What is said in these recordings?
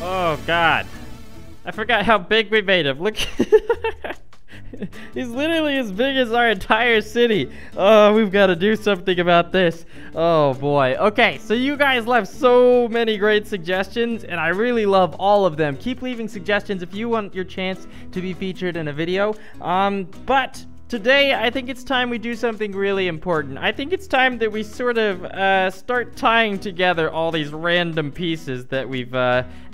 Oh, God. I forgot how big we made him. Look. He's literally as big as our entire city. Oh, we've got to do something about this. Oh, boy. Okay, so you guys left so many great suggestions, and I really love all of them. Keep leaving suggestions if you want your chance to be featured in a video. But today, I think it's time we do something really important. I think it's time that we sort of start tying together all these random pieces that we've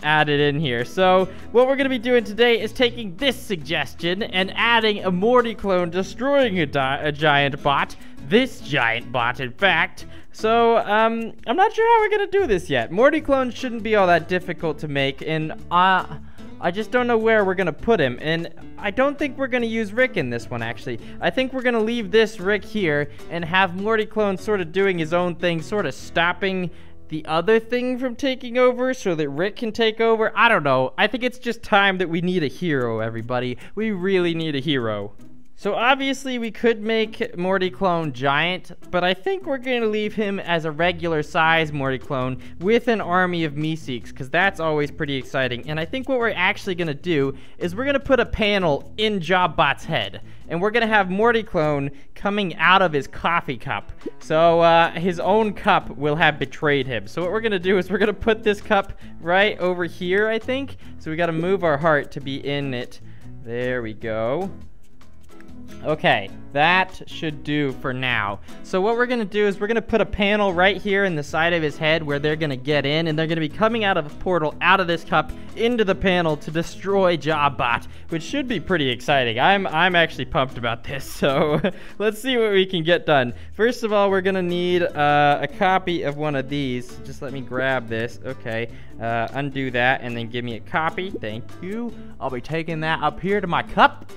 added in here. So what we're going to be doing today is taking this suggestion and adding a Morty clone destroying a giant bot. This giant bot, in fact. So, I'm not sure how we're going to do this yet. Morty clones shouldn't be all that difficult to make, and I just don't know where we're gonna put him, and I don't think we're gonna use Rick in this one, actually. I think we're gonna leave this Rick here and have Morty clone sort of doing his own thing, sort of stopping the other thing from taking over so that Rick can take over. I don't know. I think it's just time that we need a hero, everybody. We really need a hero. So obviously we could make Morty clone giant, but I think we're going to leave him as a regular size Morty clone with an army of Meeks, because that's always pretty exciting. And I think what we're actually going to do is we're going to put a panel in Jobbot's head, and we're going to have Morty clone coming out of his coffee cup. So his own cup will have betrayed him. So what we're going to do is we're going to put this cup right over here, I think. So we got to move our heart to be in it. There we go. Okay, that should do for now. So what we're gonna do is we're gonna put a panel right here in the side of his head where they're gonna get in, and they're gonna be coming out of a portal out of this cup into the panel to destroy Jobbot, which should be pretty exciting. I'm actually pumped about this. So let's see what we can get done. First of all, we're gonna need a copy of one of these. Just let me grab this. Okay, undo that and then give me a copy. Thank you. I'll be taking that up here to my cup.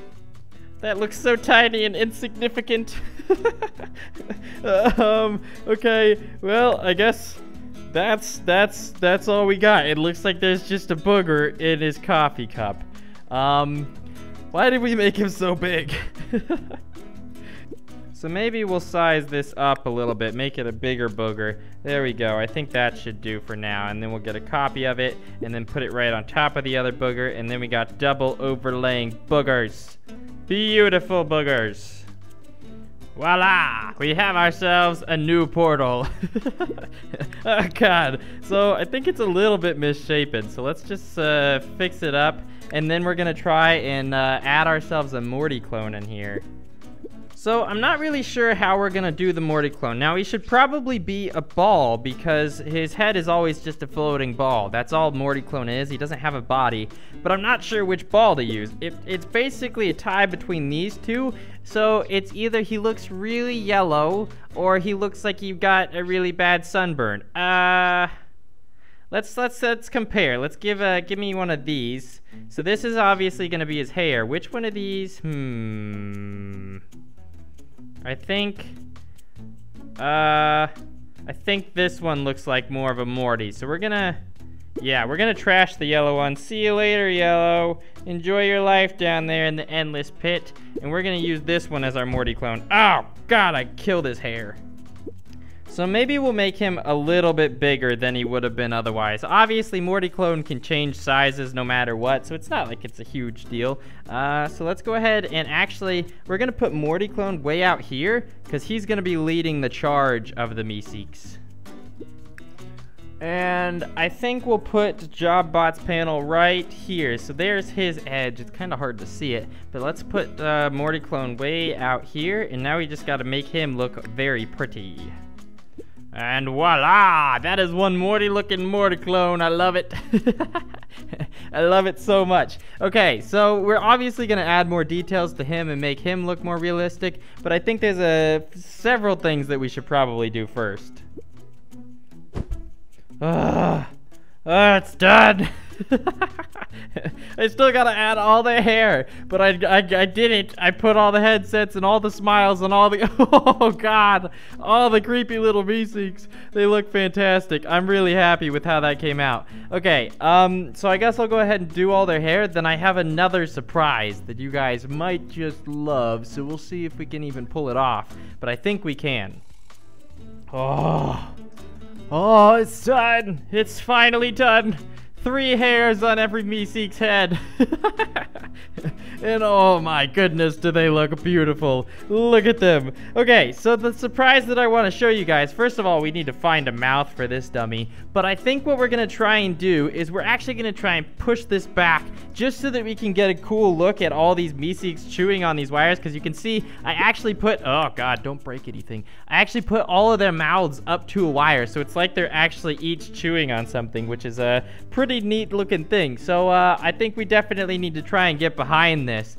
That looks so tiny and insignificant. Okay, well, I guess that's all we got. It looks like there's just a booger in his coffee cup. Why did we make him so big? So maybe we'll size this up a little bit, make it a bigger booger. There we go. I think that should do for now. And then we'll get a copy of it and then put it right on top of the other booger. And then we got double overlaying boogers. Beautiful boogers. Voila! We have ourselves a new portal. Oh, God. So I think it's a little bit misshapen. So let's just fix it up. And then we're going to try and add ourselves a Morty clone in here. So I'm not really sure how we're gonna do the Morty clone. Now he should probably be a ball because his head is always just a floating ball. That's all Morty clone is. He doesn't have a body, but I'm not sure which ball to use. It's basically a tie between these two. So it's either he looks really yellow or he looks like you've got a really bad sunburn. Let's compare. Let's give me one of these. So this is obviously gonna be his hair. Which one of these? I think this one looks like more of a Morty. So we're gonna trash the yellow one. See you later, yellow. Enjoy your life down there in the endless pit. And we're gonna use this one as our Morty clone. Oh, God, I killed his hair. So maybe we'll make him a little bit bigger than he would have been otherwise. Obviously, Morty clone can change sizes no matter what, so it's not like it's a huge deal. So let's go ahead and actually, we're gonna put Morty clone way out here, because he's gonna be leading the charge of the Meeks. And I think we'll put Jobbot's panel right here. So there's his edge. It's kind of hard to see it, but let's put Morty clone way out here, and now we just gotta make him look very pretty. And voila! That is one Morty-looking Morty clone. I love it. I love it so much. Okay, so we're obviously going to add more details to him and make him look more realistic, but I think there's several things that we should probably do first. It's done. I still gotta add all the hair, but I did it. I put all the headsets and all the smiles and all the oh, God, all the creepy little Meeks. They look fantastic. I'm really happy with how that came out. Okay, so I guess I'll go ahead and do all their hair. Then I have another surprise that you guys might just love, so we'll see if we can even pull it off, but I think we can. Oh, it's done. It's finally done. 3 hairs on every Meeseek's head. And oh my goodness, do they look beautiful. Look at them. Okay, so the surprise that I want to show you guys, first of all, we need to find a mouth for this dummy. But I think what we're going to try and do is we're actually going to try and push this back just so that we can get a cool look at all these Meeseeks chewing on these wires. Because you can see, I actually put, oh god, don't break anything. I actually put all of their mouths up to a wire. So it's like they're actually each chewing on something, which is a pretty neat looking thing. So I think we definitely need to try and get behind this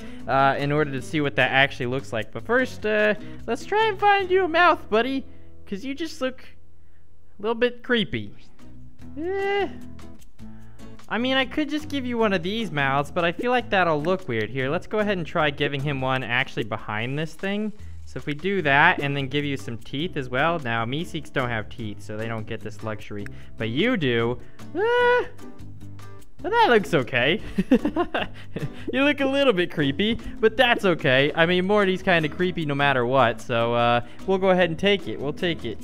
in order to see what that actually looks like. But first, let's try and find you a mouth, buddy, because you just look a little bit creepy. I mean, I could just give you one of these mouths, but I feel like that'll look weird. Here, let's go ahead and try giving him one actually behind this thing. So if we do that and then give you some teeth as well. Now, Meeseeks don't have teeth, so they don't get this luxury. But you do. Well, that looks okay. You look a little bit creepy, but that's okay. I mean, Morty's kind of creepy no matter what, so we'll go ahead and take it. We'll take it.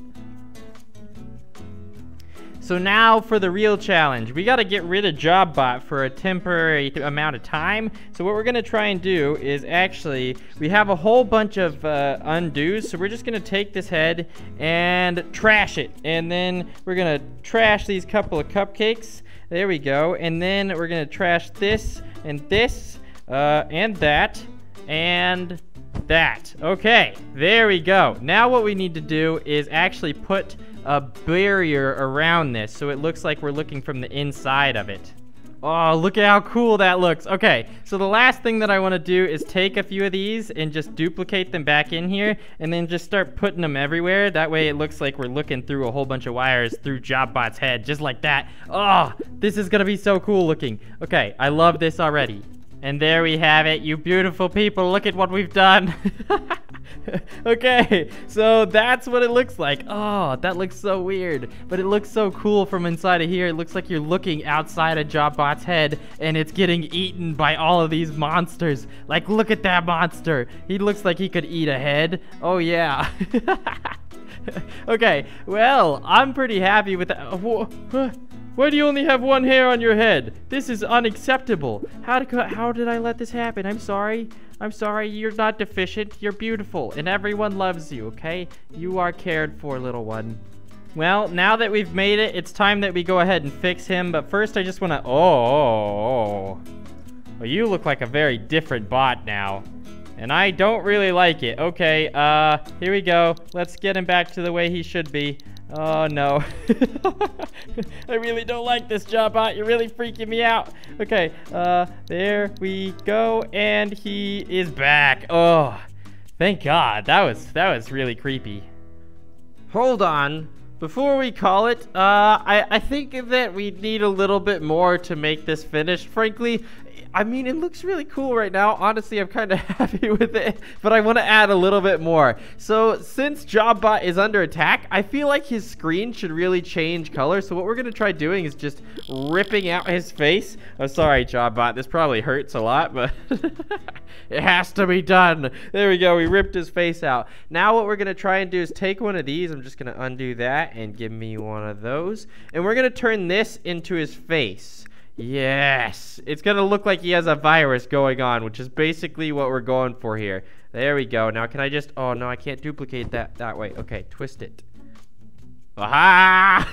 So now for the real challenge. We got to get rid of JobBot for a temporary amount of time. So what we're going to try and do is actually, we have a whole bunch of undos. So we're just going to take this head and trash it. And then we're going to trash these couple of cupcakes. There we go. And then we're going to trash this and that and that. Okay, there we go. Now what we need to do is actually put a barrier around this so it looks like we're looking from the inside of it. Oh, look at how cool that looks. Okay, so the last thing that I want to do is take a few of these and just duplicate them back in here and then just start putting them everywhere. That way it looks like we're looking through a whole bunch of wires through JobBot's head, just like that. Oh, this is gonna be so cool looking. Okay, I love this already. And there we have it, you beautiful people. Look at what we've done. Okay, so that's what it looks like. Oh, that looks so weird, but it looks so cool from inside of here. It looks like you're looking outside of JobBot's head and it's getting eaten by all of these monsters. Like, look at that monster. He looks like he could eat a head. Oh yeah. Okay, well, I'm pretty happy with that. Why do you only have one hair on your head? This is unacceptable. How did I let this happen? I'm sorry. I'm sorry. You're not deficient. You're beautiful, and everyone loves you, okay? You are cared for, little one. Well, now that we've made it, it's time that we go ahead and fix him. But first, I just want to... Oh, well, you look like a very different bot now. And I don't really like it. Okay, here we go. Let's get him back to the way he should be. Oh, no. I really don't like this JobBot. You're really freaking me out. Okay, there we go. And he is back. Oh, thank God. That was really creepy. Hold on. Before we call it, I think that we need a little bit more to make this finished, frankly. I mean, it looks really cool right now. Honestly, I'm kind of happy with it, but I want to add a little bit more. So since JobBot is under attack, I feel like his screen should really change color. So what we're going to try doing is just ripping out his face. I'm sorry, JobBot. This probably hurts a lot, but it has to be done. There we go. We ripped his face out. Now what we're going to try and do is take one of these. I'm just going to undo that and give me one of those. And we're going to turn this into his face. Yes, it's gonna look like he has a virus going on, which is basically what we're going for here. There we go. Now can I just, oh no, I can't duplicate that way. Okay, twist it. Aha!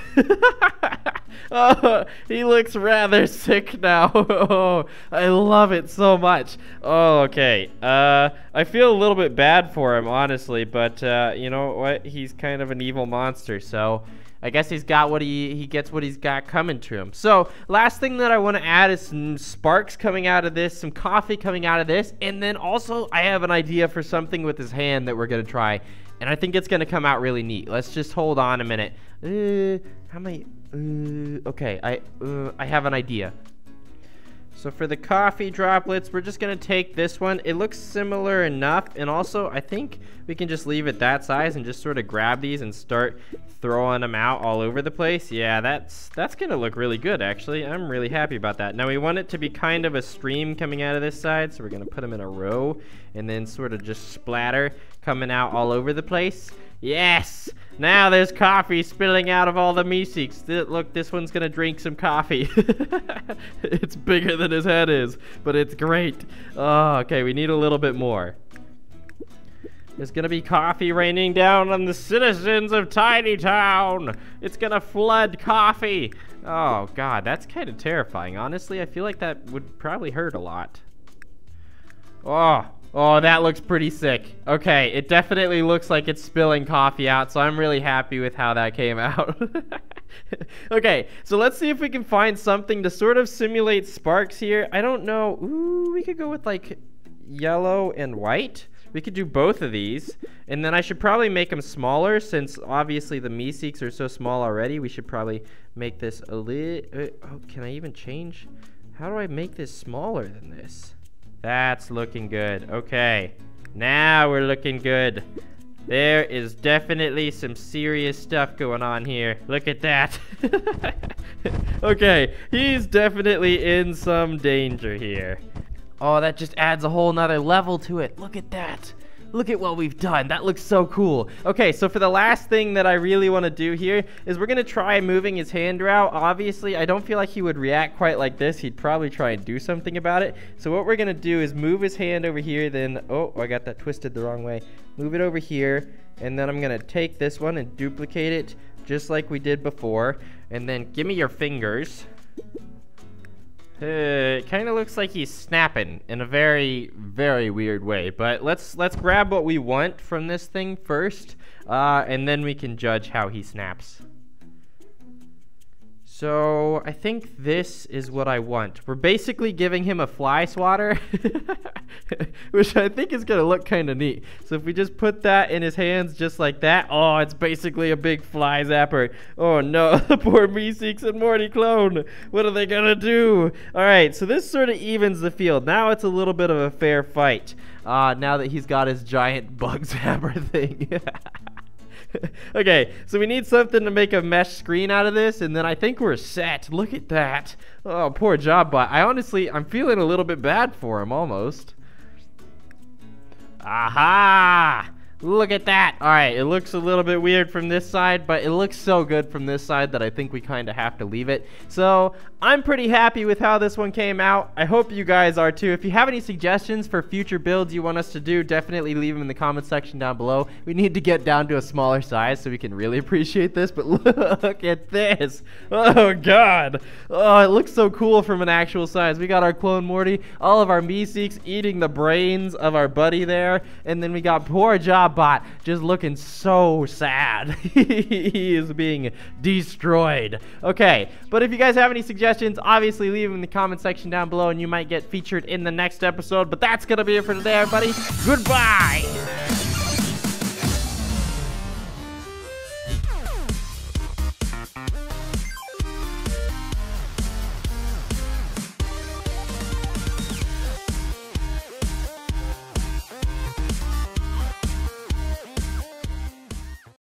Oh, he looks rather sick now. Oh, I love it so much. Oh, okay. I feel a little bit bad for him, honestly, but you know what? He's kind of an evil monster, so I guess he's got what he gets what he's got coming to him. So last thing that I want to add is some sparks coming out of this, some coffee coming out of this, and then also I have an idea for something with his hand that we're gonna try, and I think it's gonna come out really neat. Let's just hold on a minute. How many? Okay, I have an idea. So for the coffee droplets, we're just gonna take this one. It looks similar enough, and also I think we can just leave it that size and just sort of grab these and start throwing them out all over the place. Yeah, that's gonna look really good, actually. I'm really happy about that. Now we want it to be kind of a stream coming out of this side, so we're gonna put them in a row and then sort of just splatter coming out all over the place. Yes! Now there's coffee spilling out of all the Meeks. Look, this one's gonna drink some coffee. It's bigger than his head is, but it's great. Oh, okay, we need a little bit more. There's gonna be coffee raining down on the citizens of Tiny Town. It's gonna flood coffee. Oh, God, that's kind of terrifying. Honestly, I feel like that would probably hurt a lot. Oh, that looks pretty sick. Okay, it definitely looks like it's spilling coffee out, so I'm really happy with how that came out. Okay, so let's see if we can find something to sort of simulate sparks here. I don't know. Ooh, we could go with, like, yellow and white. We could do both of these, and then I should probably make them smaller since obviously the Meeks are so small already. We should probably make this a little... Oh, can I even change? How do I make this smaller than this? That's looking good. Okay, now we're looking good. There is definitely some serious stuff going on here. Look at that. Okay, he's definitely in some danger here. Oh, that just adds a whole nother level to it. Look at that. Look at what we've done. That looks so cool. Okay, so for the last thing that I really want to do here is we're going to try moving his hand around. Obviously, I don't feel like he would react quite like this. He'd probably try and do something about it. So what we're going to do is move his hand over here. Then, oh, I got that twisted the wrong way. Move it over here. And then I'm going to take this one and duplicate it just like we did before. And then give me your fingers. It kind of looks like he's snapping in a very, very weird way. But let's grab what we want from this thing first, and then we can judge how he snaps. So I think this is what I want. We're basically giving him a fly swatter, which I think is gonna look kind of neat. So if we just put that in his hands just like that, oh, it's basically a big fly zapper. Oh no, the poor Meeks and Morty clone. What are they gonna do? All right, so this sort of evens the field. Now it's a little bit of a fair fight. Now that he's got his giant bug zapper thing. Okay, so we need something to make a mesh screen out of this, and then I think we're set. Look at that. Oh, poor job bot. I'm feeling a little bit bad for him, almost. Aha! Look at that. All right, it looks a little bit weird from this side, but it looks so good from this side that I think we kind of have to leave it. So I'm pretty happy with how this one came out. I hope you guys are too. If you have any suggestions for future builds you want us to do, definitely leave them in the comment section down below. We need to get down to a smaller size so we can really appreciate this, but look at this. Oh, God. Oh, it looks so cool from an actual size. We got our clone Morty, all of our Meeks eating the brains of our buddy there, and then we got poor job bot just looking so sad. He is being destroyed. Okay, but if you guys have any suggestions, obviously leave them in the comment section down below and you might get featured in the next episode. But that's gonna be it for today, everybody. Goodbye.